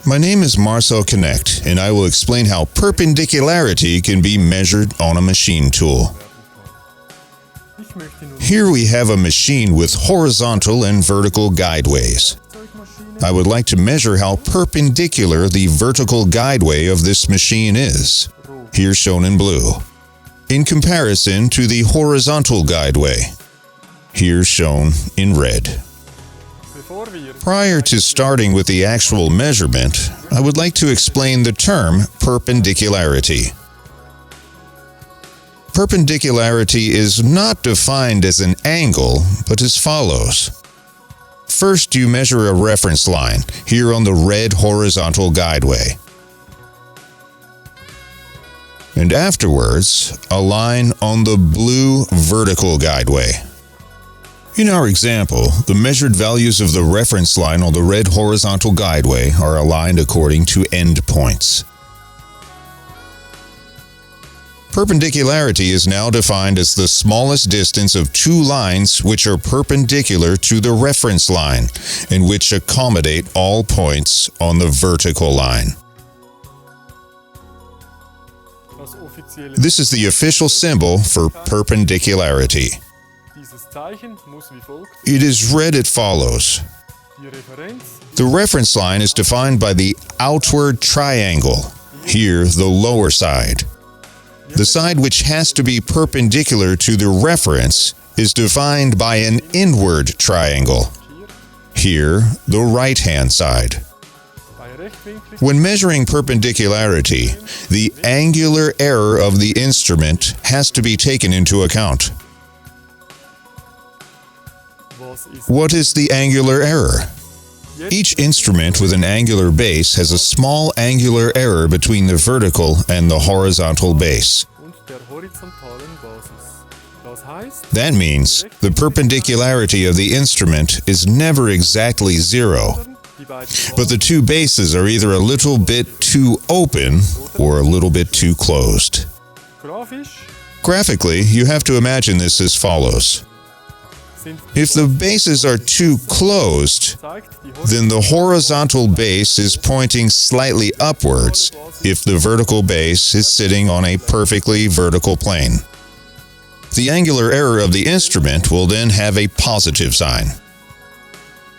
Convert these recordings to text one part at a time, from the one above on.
My name is Marcel Connect, and I will explain how perpendicularity can be measured on a machine tool. Here we have a machine with horizontal and vertical guideways. I would like to measure how perpendicular the vertical guideway of this machine is, here shown in blue, in comparison to the horizontal guideway, here shown in red. Prior to starting with the actual measurement, I would like to explain the term perpendicularity. Perpendicularity is not defined as an angle, but as follows. First, you measure a reference line, here on the red horizontal guideway. And afterwards, a line on the blue vertical guideway. In our example, the measured values of the reference line on the red horizontal guideway are aligned according to endpoints. Perpendicularity is now defined as the smallest distance of two lines which are perpendicular to the reference line and which accommodate all points on the vertical line. This is the official symbol for perpendicularity. It is read as follows. The reference line is defined by the outward triangle, here the lower side. The side which has to be perpendicular to the reference is defined by an inward triangle, here the right-hand side. When measuring perpendicularity, the angular error of the instrument has to be taken into account. What is the angular error? Each instrument with an angular base has a small angular error between the vertical and the horizontal base. That means the perpendicularity of the instrument is never exactly zero, but the two bases are either a little bit too open or a little bit too closed. Graphically, you have to imagine this as follows. If the bases are too closed, then the horizontal base is pointing slightly upwards if the vertical base is sitting on a perfectly vertical plane. The angular error of the instrument will then have a positive sign.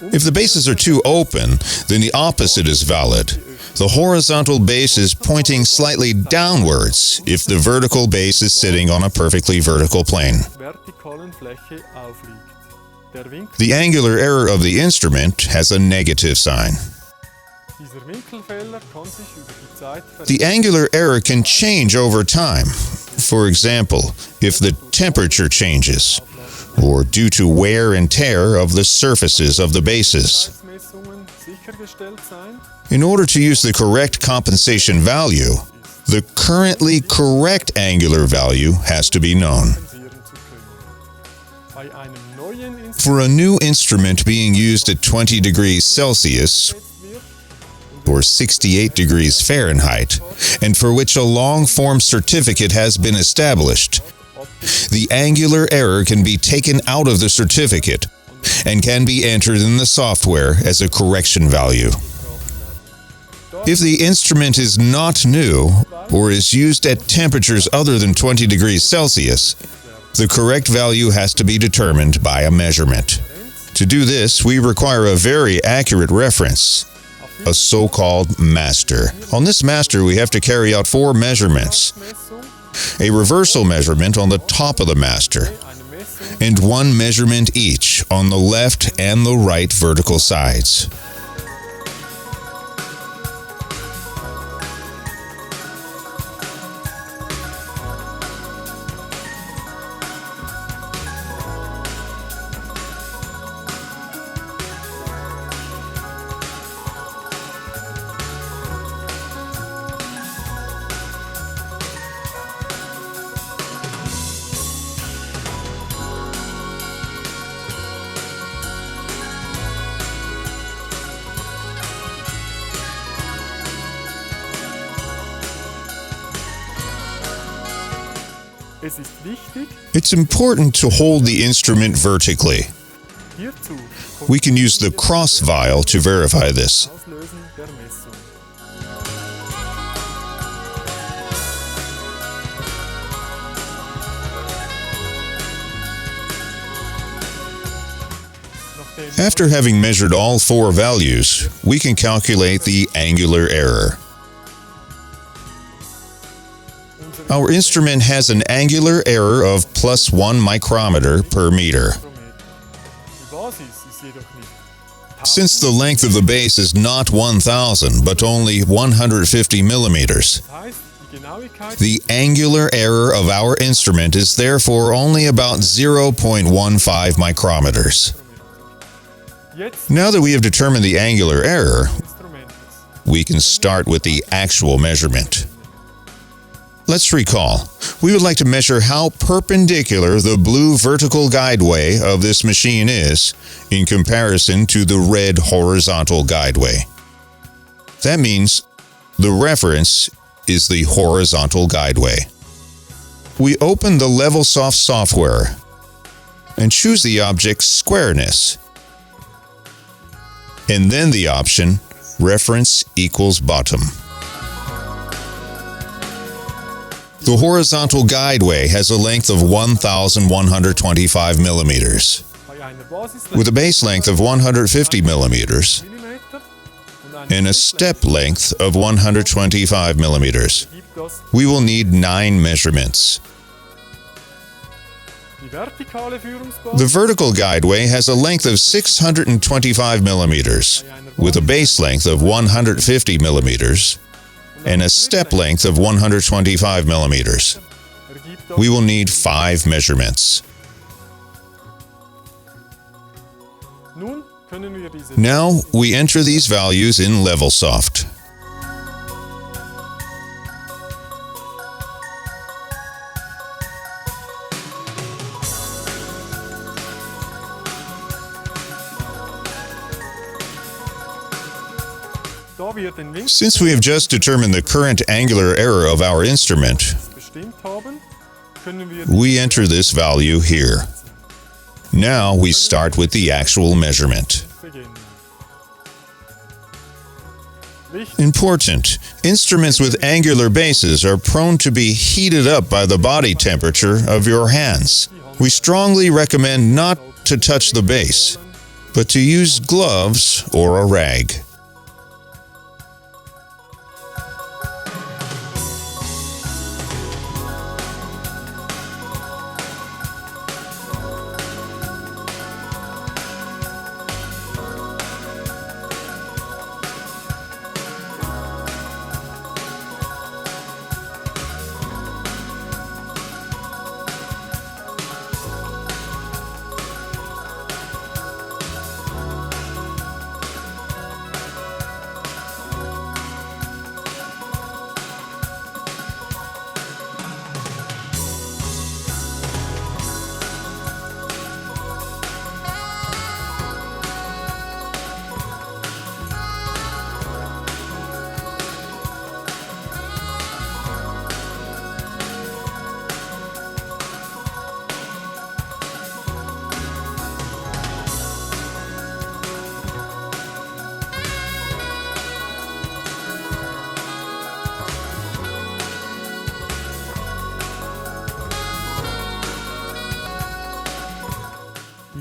If the bases are too open, then the opposite is valid. The horizontal base is pointing slightly downwards if the vertical base is sitting on a perfectly vertical plane. The angular error of the instrument has a negative sign. The angular error can change over time. For example, if the temperature changes, or due to wear and tear of the surfaces of the bases. In order to use the correct compensation value, the currently correct angular value has to be known. For a new instrument being used at 20 degrees Celsius, or 68 degrees Fahrenheit, and for which a long-form certificate has been established, the angular error can be taken out of the certificate and can be entered in the software as a correction value. If the instrument is not new or is used at temperatures other than 20 degrees Celsius, the correct value has to be determined by a measurement. To do this, we require a very accurate reference, a so-called master. On this master, we have to carry out 4 measurements. A reversal measurement on the top of the master, and 1 measurement each on the left and the right vertical sides. It's important to hold the instrument vertically. We can use the cross vial to verify this. After having measured all four values, we can calculate the angular error. Our instrument has an angular error of +1 micrometer per meter. Since the length of the base is not 1000 but only 150 millimeters, the angular error of our instrument is therefore only about 0.15 micrometers. Now that we have determined the angular error, we can start with the actual measurement. Let's recall. We would like to measure how perpendicular the blue vertical guideway of this machine is in comparison to the red horizontal guideway. That means the reference is the horizontal guideway. We open the LevelSoft software and choose the object squareness, and then the option reference equals bottom. The horizontal guideway has a length of 1,125 millimeters, with a base length of 150 millimeters and a step length of 125 millimeters. We will need 9 measurements. The vertical guideway has a length of 625 millimeters, with a base length of 150 millimeters and a step length of 125 millimeters. We will need 5 measurements. Now we enter these values in LevelSoft. Since we have just determined the current angular error of our instrument, we enter this value here. Now we start with the actual measurement. Important: instruments with angular bases are prone to be heated up by the body temperature of your hands. We strongly recommend not to touch the base, but to use gloves or a rag.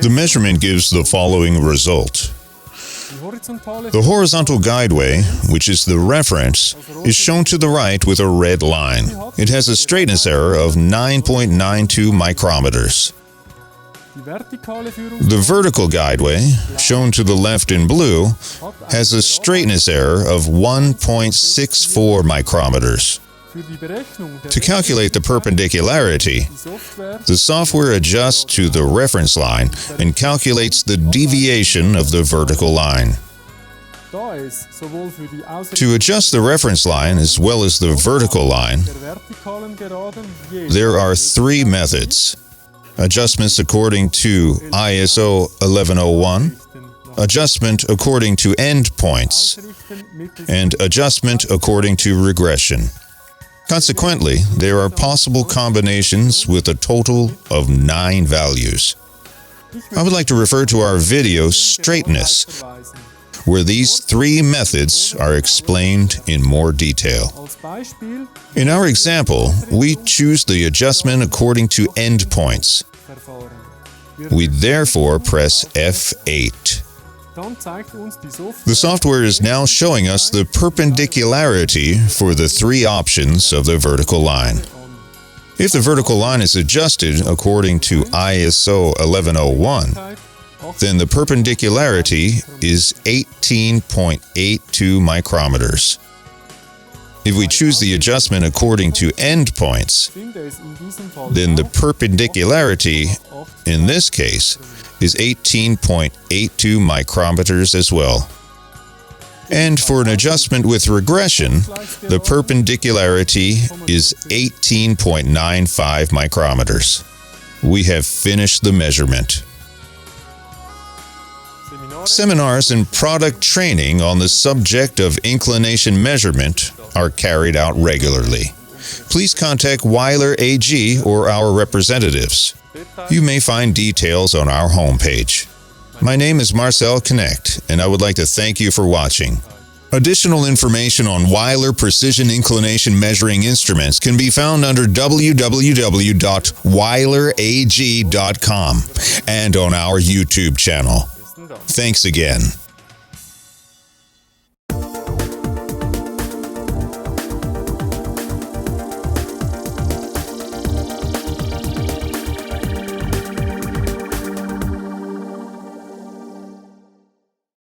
The measurement gives the following result. The horizontal guideway, which is the reference, is shown to the right with a red line. It has a straightness error of 9.92 micrometers. The vertical guideway, shown to the left in blue, has a straightness error of 1.64 micrometers. To calculate the perpendicularity, the software adjusts to the reference line and calculates the deviation of the vertical line. To adjust the reference line as well as the vertical line, there are 3 methods: adjustments according to ISO 1101, adjustment according to endpoints, and adjustment according to regression. Consequently, there are possible combinations with a total of 9 values. I would like to refer to our video Straightness, where these 3 methods are explained in more detail. In our example, we choose the adjustment according to endpoints. We therefore press F8. The software is now showing us the perpendicularity for the three options of the vertical line. If the vertical line is adjusted according to ISO 1101, then the perpendicularity is 18.82 micrometers. If we choose the adjustment according to endpoints, then the perpendicularity, in this case, is 18.82 micrometers as well. And for an adjustment with regression, the perpendicularity is 18.95 micrometers. We have finished the measurement. Seminars and product training on the subject of inclination measurement are carried out regularly. Please contact Wyler AG or our representatives. You may find details on our homepage. My name is Marcel Connect, and I would like to thank you for watching. Additional information on Wyler precision inclination measuring instruments can be found under www.wylerag.com and on our YouTube channel. Thanks again.